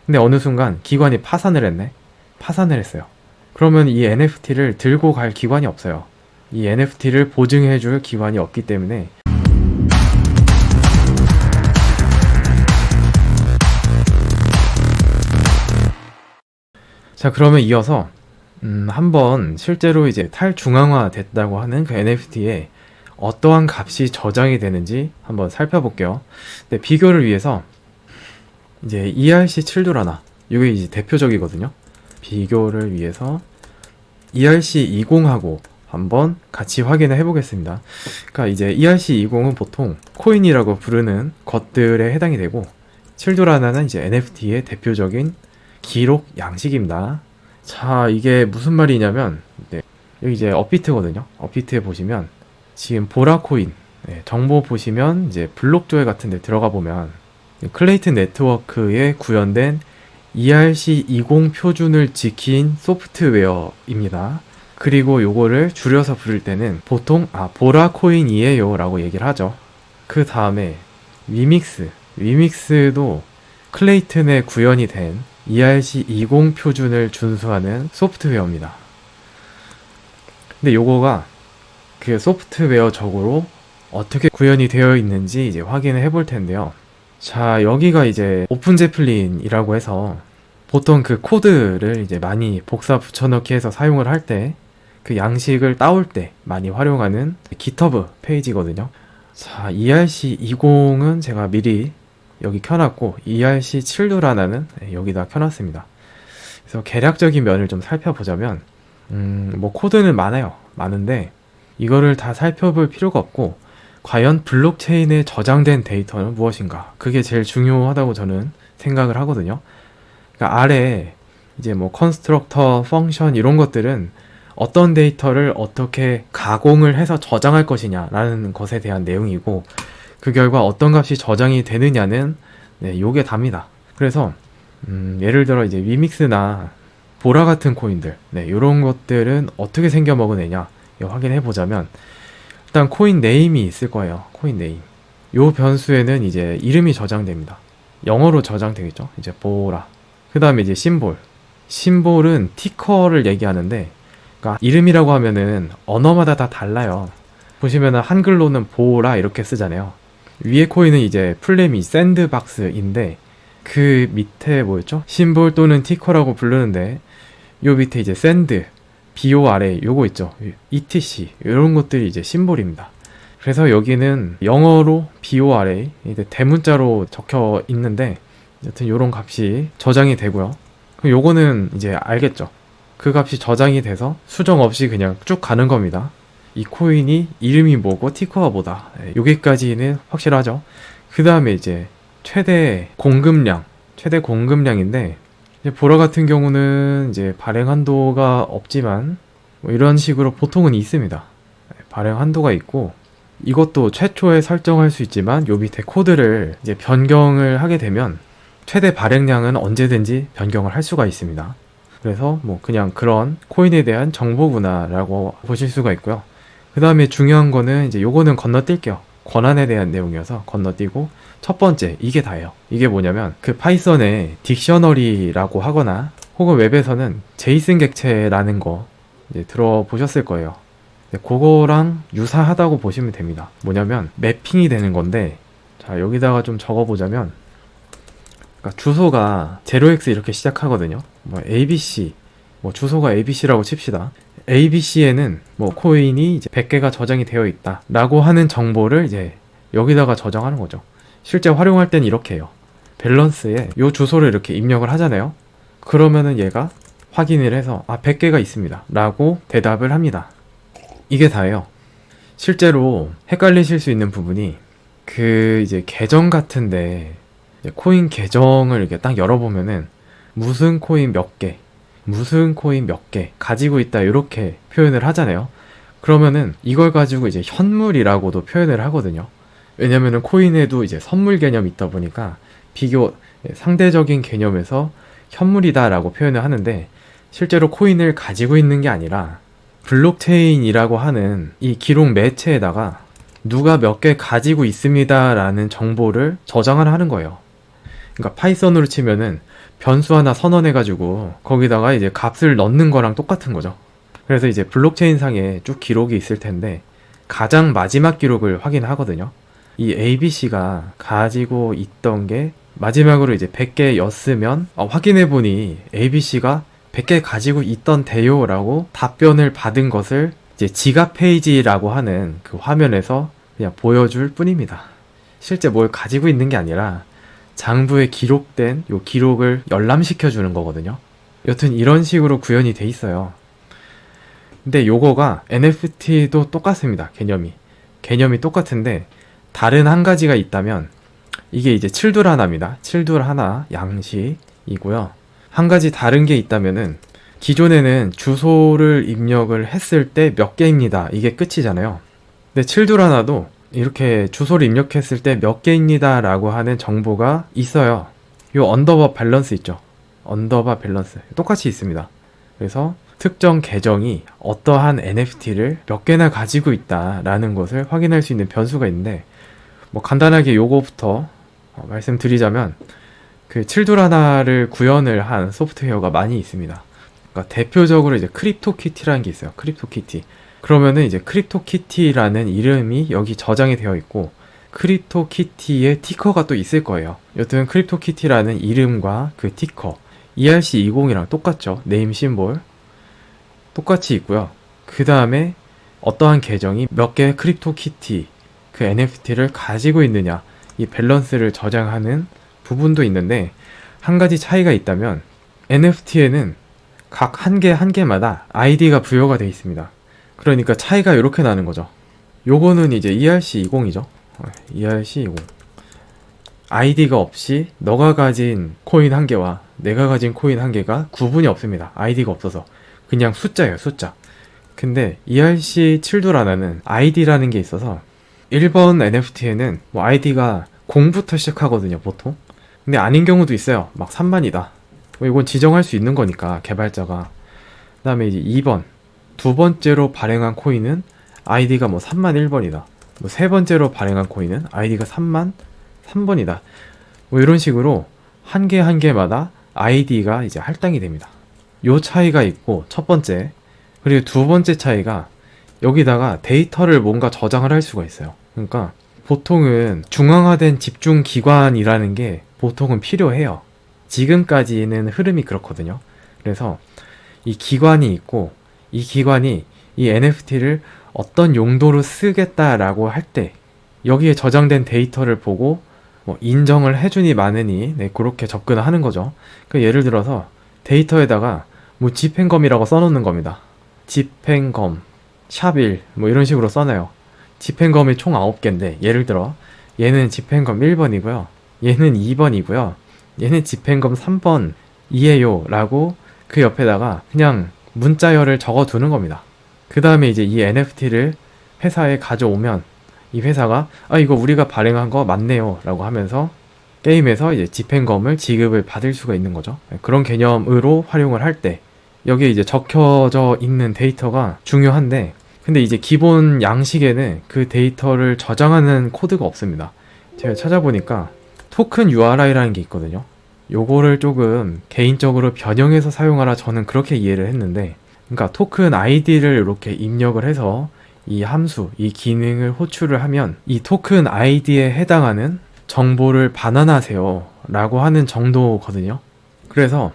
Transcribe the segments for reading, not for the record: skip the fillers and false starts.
근데 어느 순간 기관이 파산을 했네? 파산을 했어요. 그러면 이 NFT를 들고 갈 기관이 없어요. 이 NFT를 보증해줄 기관이 없기 때문에 자, 그러면 이어서 한번 실제로 이제 탈중앙화 됐다고 하는 그 NFT에 어떠한 값이 저장이 되는지 한번 살펴볼게요. 근데 비교를 위해서 이제 ERC721 이게 이제 대표적이거든요. 비교를 위해서 ERC20하고 한번 같이 확인을 해보겠습니다. 그러니까 이제 ERC20은 보통 코인이라고 부르는 것들에 해당이 되고 721는 이제 NFT의 대표적인 기록 양식입니다. 자, 이게 무슨 말이냐면 여기 이제 업비트거든요. 업비트에 보시면 지금 보라코인 정보 보시면 이제 블록조회 같은 데 들어가 보면 클레이튼 네트워크에 구현된 ERC20 표준을 지킨 소프트웨어입니다. 그리고 요거를 줄여서 부를 때는 보통 보라코인이에요 라고 얘기를 하죠. 그 다음에 위믹스도 클레이튼에 구현이 된 ERC20 표준을 준수하는 소프트웨어입니다. 근데 요거가 그 소프트웨어적으로 어떻게 구현이 되어 있는지 이제 확인을 해볼 텐데요. 자, 여기가 이제 오픈제플린이라고 해서 보통 그 코드를 이제 많이 복사 붙여넣기 해서 사용을 할 때 그 양식을 따올 때 많이 활용하는 GitHub 페이지거든요. 자, ERC20은 제가 미리 여기 켜놨고 ERC721는 여기다 켜놨습니다. 그래서 개략적인 면을 좀 살펴보자면 뭐 코드는 많은데 이거를 다 살펴볼 필요가 없고 과연 블록체인에 저장된 데이터는 무엇인가, 그게 제일 중요하다고 저는 생각을 하거든요. 그러니까 아래 이제 뭐 컨스트럭터, 펑션 이런 것들은 어떤 데이터를 어떻게 가공을 해서 저장할 것이냐라는 것에 대한 내용이고, 그 결과 어떤 값이 저장이 되느냐는 요게 답니다. 그래서 예를 들어 이제 위믹스나 보라 같은 코인들, 요런 것들은 어떻게 생겨 먹으느냐 확인해 보자면, 일단 코인 네임이 있을 거예요. 코인 네임. 요 변수에는 이제 이름이 저장됩니다. 영어로 저장되겠죠. 이제 보라. 그 다음에 이제 심볼은 티커를 얘기하는데, 그러니까 이름이라고 하면은 언어마다 다 달라요. 보시면은 한글로는 보라 이렇게 쓰잖아요. 위에 코인은 이제 플레미 샌드박스인데, 그 밑에 뭐였죠? 심볼 또는 티커라고 부르는데, 요 밑에 이제 샌드, BORA 요거 있죠. ETC 이런 것들이 이제 심볼입니다. 그래서 여기는 영어로 BORA 이제 대문자로 적혀 있는데, 여튼 요런 값이 저장이 되고요. 그럼 요거는 이제 알겠죠. 그 값이 저장이 돼서 수정 없이 그냥 쭉 가는 겁니다. 이 코인이 이름이 뭐고 티커가 뭐다, 여기까지는 확실하죠. 그 다음에 이제 최대 공급량인데, 이제 보라 같은 경우는 이제 발행 한도가 없지만 뭐 이런 식으로 보통은 있습니다. 발행 한도가 있고, 이것도 최초에 설정할 수 있지만 요 밑에 코드를 이제 변경을 하게 되면 최대 발행량은 언제든지 변경을 할 수가 있습니다. 그래서 뭐 그냥 그런 코인에 대한 정보구나라고 보실 수가 있고요. 그 다음에 중요한 거는 이제 요거는 건너뛸게요. 권한에 대한 내용이어서 건너뛰고, 첫 번째 이게 다예요. 이게 뭐냐면 그 파이썬의 딕셔너리라고 하거나 혹은 웹에서는 제이슨 객체라는 거 이제 들어보셨을 거예요. 그거랑 유사하다고 보시면 됩니다. 뭐냐면 매핑이 되는 건데, 자 여기다가 좀 적어보자면, 그러니까 주소가 0x 이렇게 시작하거든요. 뭐 ABC, 뭐 주소가 ABC라고 칩시다. ABC에는 뭐 코인이 이제 100개가 저장이 되어 있다 라고 하는 정보를 이제 여기다가 저장하는 거죠. 실제 활용할 땐 이렇게 해요. 밸런스에 요 주소를 이렇게 입력을 하잖아요. 그러면은 얘가 확인을 해서 100개가 있습니다 라고 대답을 합니다. 이게 다예요. 실제로 헷갈리실 수 있는 부분이 그 이제 계정 같은데, 코인 계정을 이렇게 딱 열어보면은 무슨 코인 몇 개 가지고 있다 이렇게 표현을 하잖아요. 그러면은 이걸 가지고 이제 현물이라고도 표현을 하거든요. 왜냐면은 코인에도 이제 선물 개념이 있다 보니까 비교 상대적인 개념에서 현물이다 라고 표현을 하는데, 실제로 코인을 가지고 있는 게 아니라 블록체인이라고 하는 이 기록 매체에다가 누가 몇 개 가지고 있습니다 라는 정보를 저장을 하는 거예요. 그러니까 파이썬으로 치면은 변수 하나 선언해가지고 거기다가 이제 값을 넣는 거랑 똑같은 거죠. 그래서 이제 블록체인 상에 쭉 기록이 있을 텐데 가장 마지막 기록을 확인하거든요. 이 ABC가 가지고 있던 게 마지막으로 이제 100개였으면 확인해보니 ABC가 100개 가지고 있던데요 라고 답변을 받은 것을 이제 지갑 페이지라고 하는 그 화면에서 그냥 보여줄 뿐입니다. 실제 뭘 가지고 있는 게 아니라 장부에 기록된 요 기록을 열람시켜 주는 거거든요. 여튼 이런 식으로 구현이 돼 있어요. 근데 요거가 NFT도 똑같습니다. 개념이 똑같은데 다른 한 가지가 있다면 이게 이제 칠둘 하나입니다. 칠둘 하나 양식이고요. 한 가지 다른 게 있다면은 기존에는 주소를 입력을 했을 때 몇 개입니다. 이게 끝이잖아요. 근데 칠둘 하나도 이렇게 주소를 입력했을 때 몇 개입니다 라고 하는 정보가 있어요. 요 언더바 밸런스 있죠. 언더바 밸런스 똑같이 있습니다. 그래서 특정 계정이 어떠한 NFT를 몇 개나 가지고 있다라는 것을 확인할 수 있는 변수가 있는데 뭐 간단하게 요거부터 말씀드리자면 그 칠둘 하나를 구현을 한 소프트웨어가 많이 있습니다. 그러니까 대표적으로 이제 크립토키티라는 게 있어요. 크립토키티. 그러면은 이제 크립토키티라는 이름이 여기 저장이 되어 있고 크립토키티의 티커가 또 있을 거예요. 여튼 크립토키티라는 이름과 그 티커 ERC20이랑 똑같죠. 네임 심볼 똑같이 있고요. 그 다음에 어떠한 계정이 몇 개의 크립토키티 그 NFT를 가지고 있느냐 이 밸런스를 저장하는 부분도 있는데 한 가지 차이가 있다면 NFT에는 각 한 개마다 아이디가 부여가 되어 있습니다. 그러니까 차이가 이렇게 나는 거죠. 요거는 이제 ERC20이죠. ERC20 아이디가 없이 너가 가진 코인 한 개와 내가 가진 코인 한 개가 구분이 없습니다. 아이디가 없어서 그냥 숫자예요. 숫자. 근데 ERC7둘 하나는 아이디라는 게 있어서 1번 NFT에는 뭐 아이디가 0부터 시작하거든요. 보통. 근데 아닌 경우도 있어요. 막 3만이다. 뭐 이건 지정할 수 있는 거니까 개발자가. 그 다음에 이제 2번 두 번째로 발행한 코인은 아이디가 뭐 3만 1번이다. 뭐 세 번째로 발행한 코인은 아이디가 3만 3번이다. 뭐 이런 식으로 한 개마다 아이디가 이제 할당이 됩니다. 요 차이가 있고 첫 번째. 그리고 두 번째 차이가 여기다가 데이터를 뭔가 저장을 할 수가 있어요. 그러니까 보통은 중앙화된 집중기관이라는 게 보통은 필요해요. 지금까지는 흐름이 그렇거든요. 그래서 이 기관이 있고 이 기관이 이 NFT를 어떤 용도로 쓰겠다라고 할 때 여기에 저장된 데이터를 보고 뭐 인정을 해주니 마느니 그렇게 접근을 하는 거죠. 그러니까 예를 들어서 데이터에다가 뭐 집행검이라고 써놓는 겁니다. 집행검 샵1 뭐 이런 식으로 써놔요. 집행검이 총 9개인데 예를 들어 얘는 집행검 1번이고요. 얘는 2번이고요. 얘는 집행검 3번이에요 라고 그 옆에다가 그냥 문자열을 적어두는 겁니다. 그 다음에 이제 이 NFT를 회사에 가져오면 이 회사가 이거 우리가 발행한 거 맞네요 라고 하면서 게임에서 이제 집행검을 지급을 받을 수가 있는 거죠. 그런 개념으로 활용을 할 때 여기에 이제 적혀져 있는 데이터가 중요한데 근데 이제 기본 양식에는 그 데이터를 저장하는 코드가 없습니다. 제가 찾아보니까 토큰 URI라는 게 있거든요. 요거를 조금 개인적으로 변형해서 사용하라 저는 그렇게 이해를 했는데 그러니까 토큰 아이디를 이렇게 입력을 해서 이 함수, 이 기능을 호출을 하면 이 토큰 아이디에 해당하는 정보를 반환하세요 라고 하는 정도거든요. 그래서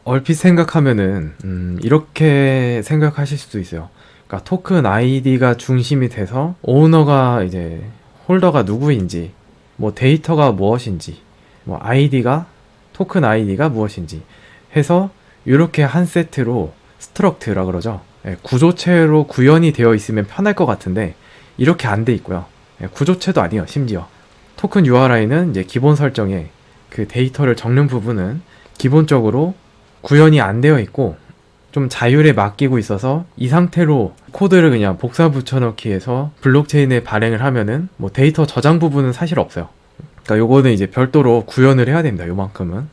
얼핏 생각하면은 이렇게 생각하실 수도 있어요. 그러니까 토큰 아이디가 중심이 돼서 오너가 이제 홀더가 누구인지 뭐 데이터가 무엇인지 뭐 아이디가 토큰 아이디가 무엇인지 해서 이렇게 한 세트로 스트럭트라 그러죠. 구조체로 구현이 되어 있으면 편할 것 같은데 이렇게 안 돼 있고요. 구조체도 아니에요. 심지어 토큰 URI는 이제 기본 설정에 그 데이터를 적는 부분은 기본적으로 구현이 안 되어 있고 좀 자율에 맡기고 있어서 이 상태로 코드를 그냥 복사 붙여넣기 해서 블록체인에 발행을 하면은 뭐 데이터 저장 부분은 사실 없어요. 그러니까 요거는 이제 별도로 구현을 해야 됩니다. 요만큼은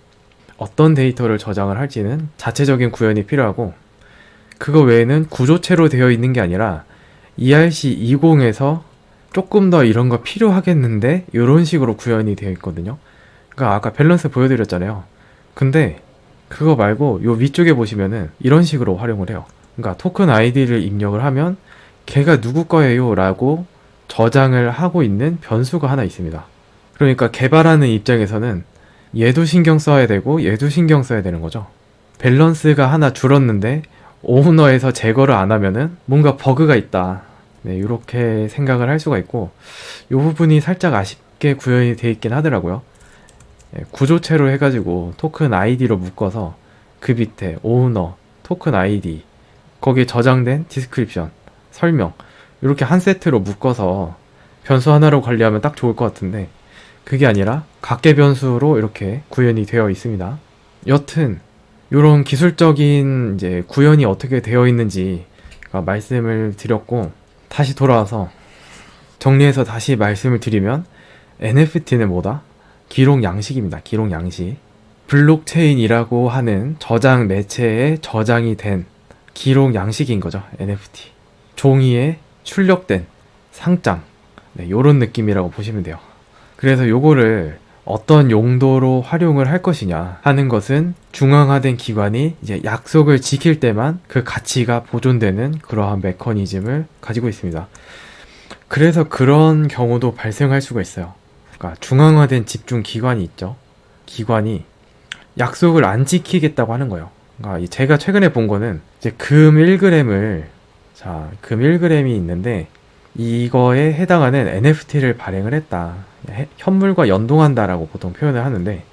어떤 데이터를 저장을 할지는 자체적인 구현이 필요하고 그거 외에는 구조체로 되어 있는 게 아니라 ERC20에서 조금 더 이런 거 필요하겠는데 이런 식으로 구현이 되어 있거든요. 그러니까 아까 밸런스 보여드렸잖아요. 근데 그거 말고 요 위쪽에 보시면은 이런 식으로 활용을 해요. 그러니까 토큰 아이디를 입력을 하면 걔가 누구 거예요 라고 저장을 하고 있는 변수가 하나 있습니다. 그러니까 개발하는 입장에서는 얘도 신경 써야 되고 얘도 신경 써야 되는 거죠. 밸런스가 하나 줄었는데 오너에서 제거를 안 하면은 뭔가 버그가 있다. 네, 이렇게 생각을 할 수가 있고, 이 부분이 살짝 아쉽게 구현이 되어 있긴 하더라고요. 네, 구조체로 해가지고 토큰 아이디로 묶어서 그 밑에 오너, 토큰 아이디, 거기에 저장된 디스크립션, 설명, 이렇게 한 세트로 묶어서 변수 하나로 관리하면 딱 좋을 것 같은데, 그게 아니라 각계 변수로 이렇게 구현이 되어 있습니다. 여튼 이런 기술적인 이제 구현이 어떻게 되어 있는지 말씀을 드렸고, 다시 돌아와서 정리해서 다시 말씀을 드리면 NFT는 뭐다? 기록 양식입니다. 기록 양식. 블록체인이라고 하는 저장 매체에 저장이 된 기록 양식인 거죠. NFT. 종이에 출력된 상장. 네, 요런 느낌이라고 보시면 돼요. 그래서 요거를 어떤 용도로 활용을 할 것이냐 하는 것은 중앙화된 기관이 이제 약속을 지킬 때만 그 가치가 보존되는 그러한 메커니즘을 가지고 있습니다. 그래서 그런 경우도 발생할 수가 있어요. 그러니까 중앙화된 집중 기관이 있죠. 기관이 약속을 안 지키겠다고 하는 거예요. 그러니까 제가 최근에 본 거는 이제 금 1g을 금 1g이 있는데 이거에 해당하는 NFT를 발행을 했다. 현물과 연동한다라고 보통 표현을 하는데,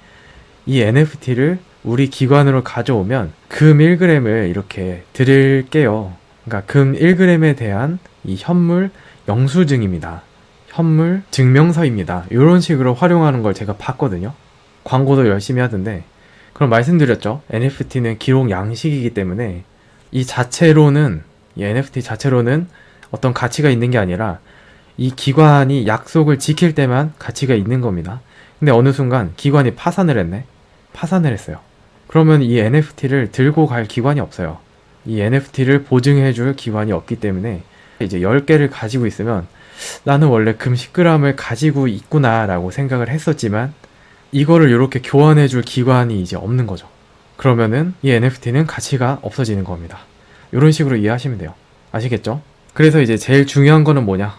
이 NFT를 우리 기관으로 가져오면 금 1g을 이렇게 드릴게요. 그러니까 금 1g에 대한 이 현물 영수증입니다. 현물 증명서입니다. 이런 식으로 활용하는 걸 제가 봤거든요. 광고도 열심히 하던데, 그럼 말씀드렸죠. NFT는 기록 양식이기 때문에 이 NFT 자체로는 어떤 가치가 있는 게 아니라 이 기관이 약속을 지킬 때만 가치가 있는 겁니다. 근데 어느 순간 기관이 파산을 했어요. 그러면 이 NFT를 들고 갈 기관이 없어요. 이 NFT를 보증해줄 기관이 없기 때문에 이제 10개를 가지고 있으면 나는 원래 금 10g을 가지고 있구나 라고 생각을 했었지만 이거를 이렇게 교환해줄 기관이 이제 없는 거죠. 그러면은 이 NFT는 가치가 없어지는 겁니다. 이런 식으로 이해하시면 돼요. 아시겠죠? 그래서 이제 제일 중요한 거는 뭐냐?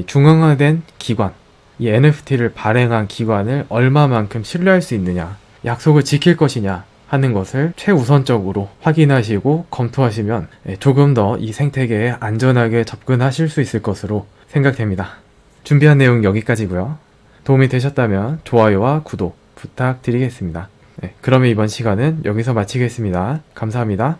중앙화된 기관, 이 NFT를 발행한 기관을 얼마만큼 신뢰할 수 있느냐, 약속을 지킬 것이냐 하는 것을 최우선적으로 확인하시고 검토하시면 조금 더 이 생태계에 안전하게 접근하실 수 있을 것으로 생각됩니다. 준비한 내용 여기까지고요. 도움이 되셨다면 좋아요와 구독 부탁드리겠습니다. 그러면 이번 시간은 여기서 마치겠습니다. 감사합니다.